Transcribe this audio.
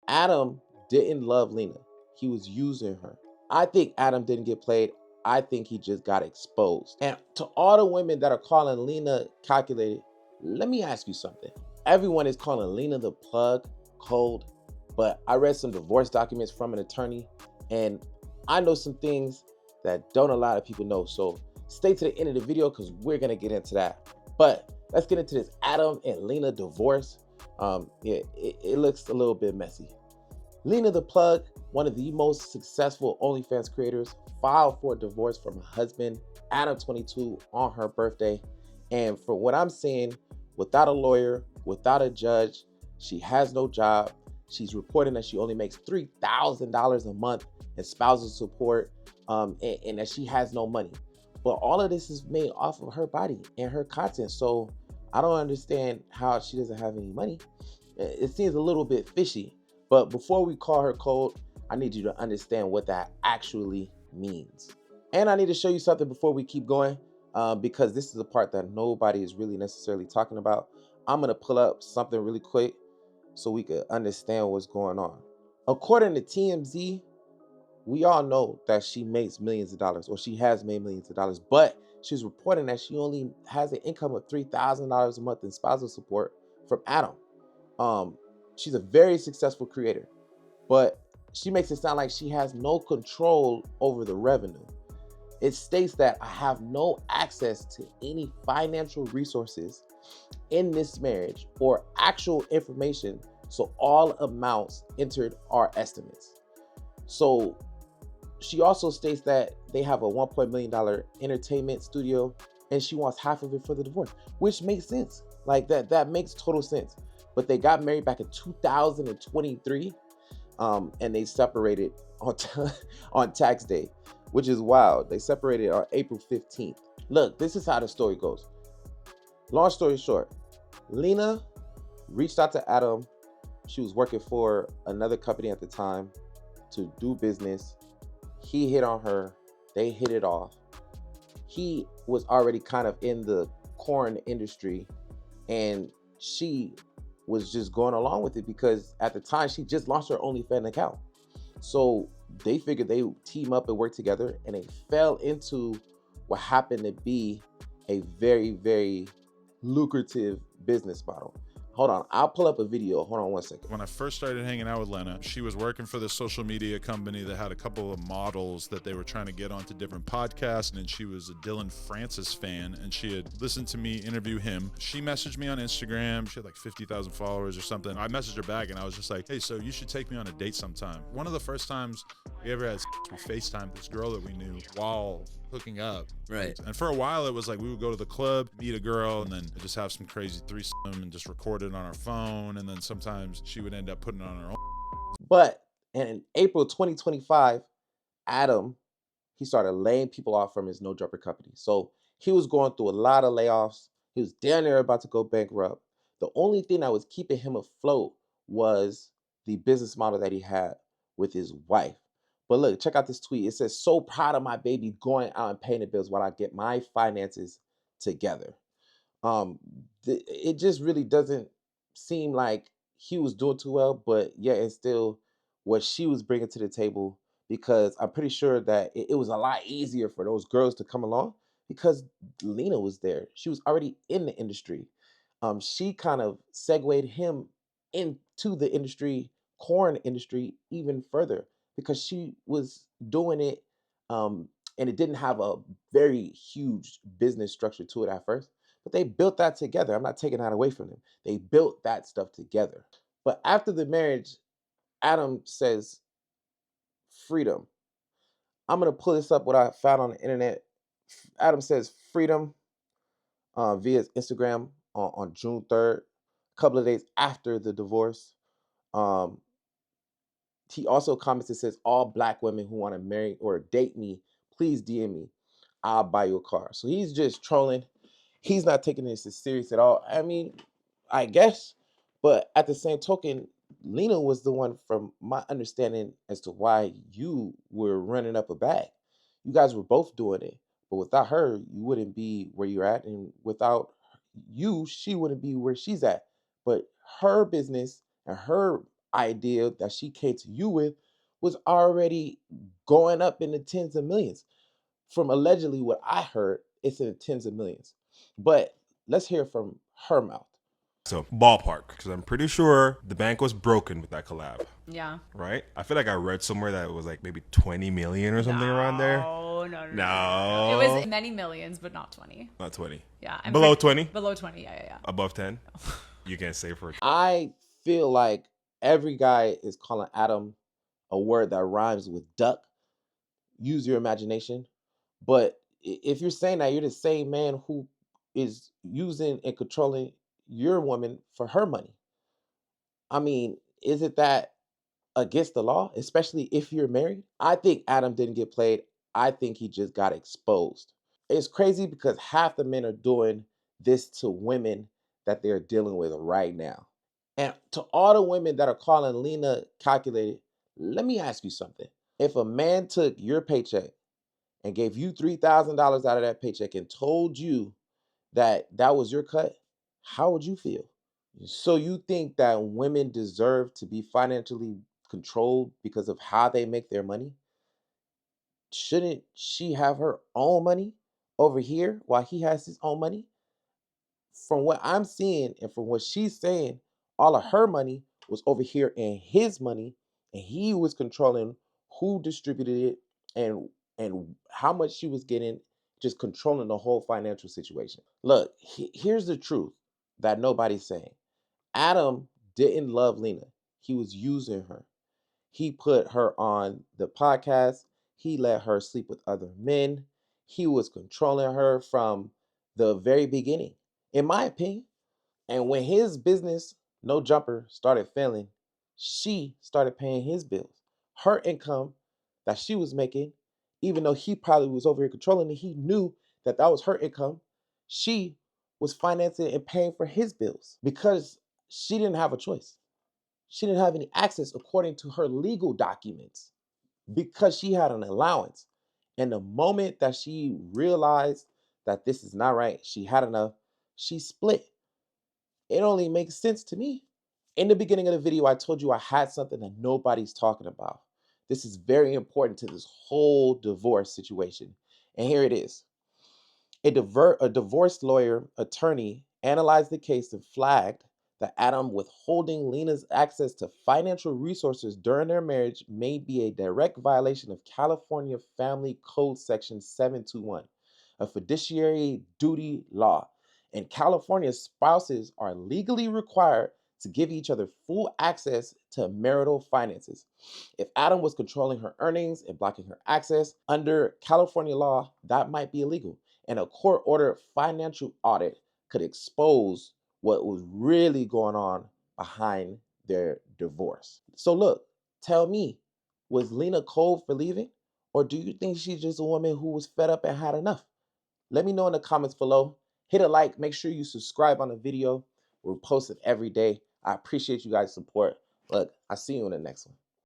Adam didn't love Lena. He was using her. I think Adam didn't get played. I think he just got exposed. And to all the women that are calling Lena calculated, let me ask you something. Everyone is calling Lena the Plug cold, but I read some divorce documents from an attorney, and I know some things that don't a lot of people know. So stay to the end of the video because we're gonna get into that. But let's get into this Adam and Lena divorce. It looks a little bit messy. Lena the Plug, one of the most successful OnlyFans creators, filed for divorce from her husband, Adam 22, on her birthday. And for what I'm seeing, without a lawyer, without a judge, she has no job. She's reporting that she only makes $3,000 a month in spousal support, and that she has no money. But all of this is made off of her body and her content. So I don't understand how she doesn't have any money. It seems a little bit fishy. But before we call her cold, I need you to understand what that actually means. And I need to show you something before we keep going, because this is a part that nobody is really necessarily talking about. I'm going to pull up something really quick so we could understand what's going on. According to TMZ, we all know that she makes millions of dollars, or she has made millions of dollars, but she's reporting that she only has an income of $3,000 a month in spousal support from Adam. She's a very successful creator, but she makes it sound like she has no control over the revenue. It states that I have no access to any financial resources in this marriage or actual information, so all amounts entered are estimates. So she also states that they have a $1 million entertainment studio and she wants half of it for the divorce, which makes sense. Like that makes total sense. But they got married back in 2023, and they separated on tax day, which is wild. They separated on April 15th. Look, this is how the story goes. Long story short, Lena reached out to Adam. She was working for another company at the time to do business. He hit on her. They hit it off. He was already kind of in the corn industry, and she was just going along with it because at the time she just launched her OnlyFans account. So they figured they would team up and work together, and they fell into what happened to be a very, very lucrative business model. Hold on, I'll pull up a video. Hold on one second. When I first started hanging out with Lena, she was working for this social media company that had a couple of models that they were trying to get onto different podcasts, and she was a Dylan Francis fan, and she had listened to me interview him. She messaged me on Instagram. She had like 50,000 followers or something. I messaged her back, and I was just like, hey, so you should take me on a date sometime. One of the first times we ever had sex, we FaceTimed this girl that we knew while hooking up. Right. And for a while, it was like we would go to the club, meet a girl, and then just have some crazy threesome and just record it on our phone. And then sometimes she would end up putting it on her own. But in April 2025, Adam, he started laying people off from his no jumper company. So he was going through a lot of layoffs. He was down there about to go bankrupt. The only thing that was keeping him afloat was the business model that he had with his wife. But look, check out this tweet. It says, so proud of my baby going out and paying the bills while I get my finances together. It just really doesn't seem like he was doing too well, but yet and still what she was bringing to the table, because I'm pretty sure that it was a lot easier for those girls to come along because Lena was there. She was already in the industry. She kind of segued him into the industry, corn industry, even further because she was doing it, and it didn't have a very huge business structure to it at first. But they built that together. I'm not taking that away from them. They built that stuff together. But after the marriage, Adam says freedom. I'm gonna pull this up what I found on the internet. Adam says freedom via his Instagram on June 3rd, a couple of days after the divorce. Um, he also comments and says, all Black women who want to marry or date me, please DM me. I'll buy you a car. So he's just trolling. He's not taking this as serious at all. I mean, I guess, but at the same token, Lena was the one, from my understanding, as to why you were running up a bag. You guys were both doing it, but without her, you wouldn't be where you're at, and without you, she wouldn't be where she's at. But her business and her idea that she came to you with was already going up in the tens of millions. From allegedly what I heard, it's in the tens of millions. But let's hear from her mouth. So ballpark, because I'm pretty sure the bank was broken with that collab. Yeah. Right? I feel like I read somewhere that it was like maybe 20 million or something around there. No. It was many millions, but not 20. Not 20. Yeah. Below 20? Below 20, yeah. Above 10? You can't say for. I feel like every guy is calling Adam a word that rhymes with duck. Use your imagination. But if you're saying that, you're the same man who is using and controlling your woman for her money. I mean, is it that against the law, especially if you're married? I think Adam didn't get played. I think he just got exposed. It's crazy because half the men are doing this to women that they're dealing with right now. And to all the women that are calling Lena calculated, let me ask you something. If a man took your paycheck and gave you $3,000 out of that paycheck and told you that that was your cut, how would you feel? So you think that women deserve to be financially controlled because of how they make their money? Shouldn't she have her own money over here while he has his own money? From what I'm seeing and from what she's saying, all of her money was over here in his money, and he was controlling who distributed it and how much she was getting, just controlling the whole financial situation. Look, here's the truth that nobody's saying. Adam didn't love Lena. He was using her. He put her on the podcast. He let her sleep with other men. He was controlling her from the very beginning, in my opinion. And when his business, No Jumper, started failing, she started paying his bills. Her income that she was making, even though he probably was over here controlling it, he knew that that was her income. She was financing and paying for his bills because she didn't have a choice. She didn't have any access according to her legal documents because she had an allowance. And the moment that she realized that this is not right, she had enough, she split. It only makes sense to me. In the beginning of the video, I told you I had something that nobody's talking about. This is very important to this whole divorce situation. And here it is. A divorce lawyer attorney analyzed the case and flagged that Adam withholding Lena's access to financial resources during their marriage may be a direct violation of California Family Code Section 721, a fiduciary duty law. In California, spouses are legally required to give each other full access to marital finances. If Adam was controlling her earnings and blocking her access under California law, that might be illegal. And a court ordered financial audit could expose what was really going on behind their divorce. So look, tell me, was Lena cold for leaving? Or do you think she's just a woman who was fed up and had enough? Let me know in the comments below. Hit a like, make sure you subscribe on the video. We're posting every day. I appreciate you guys' support. Look, I'll see you in the next one.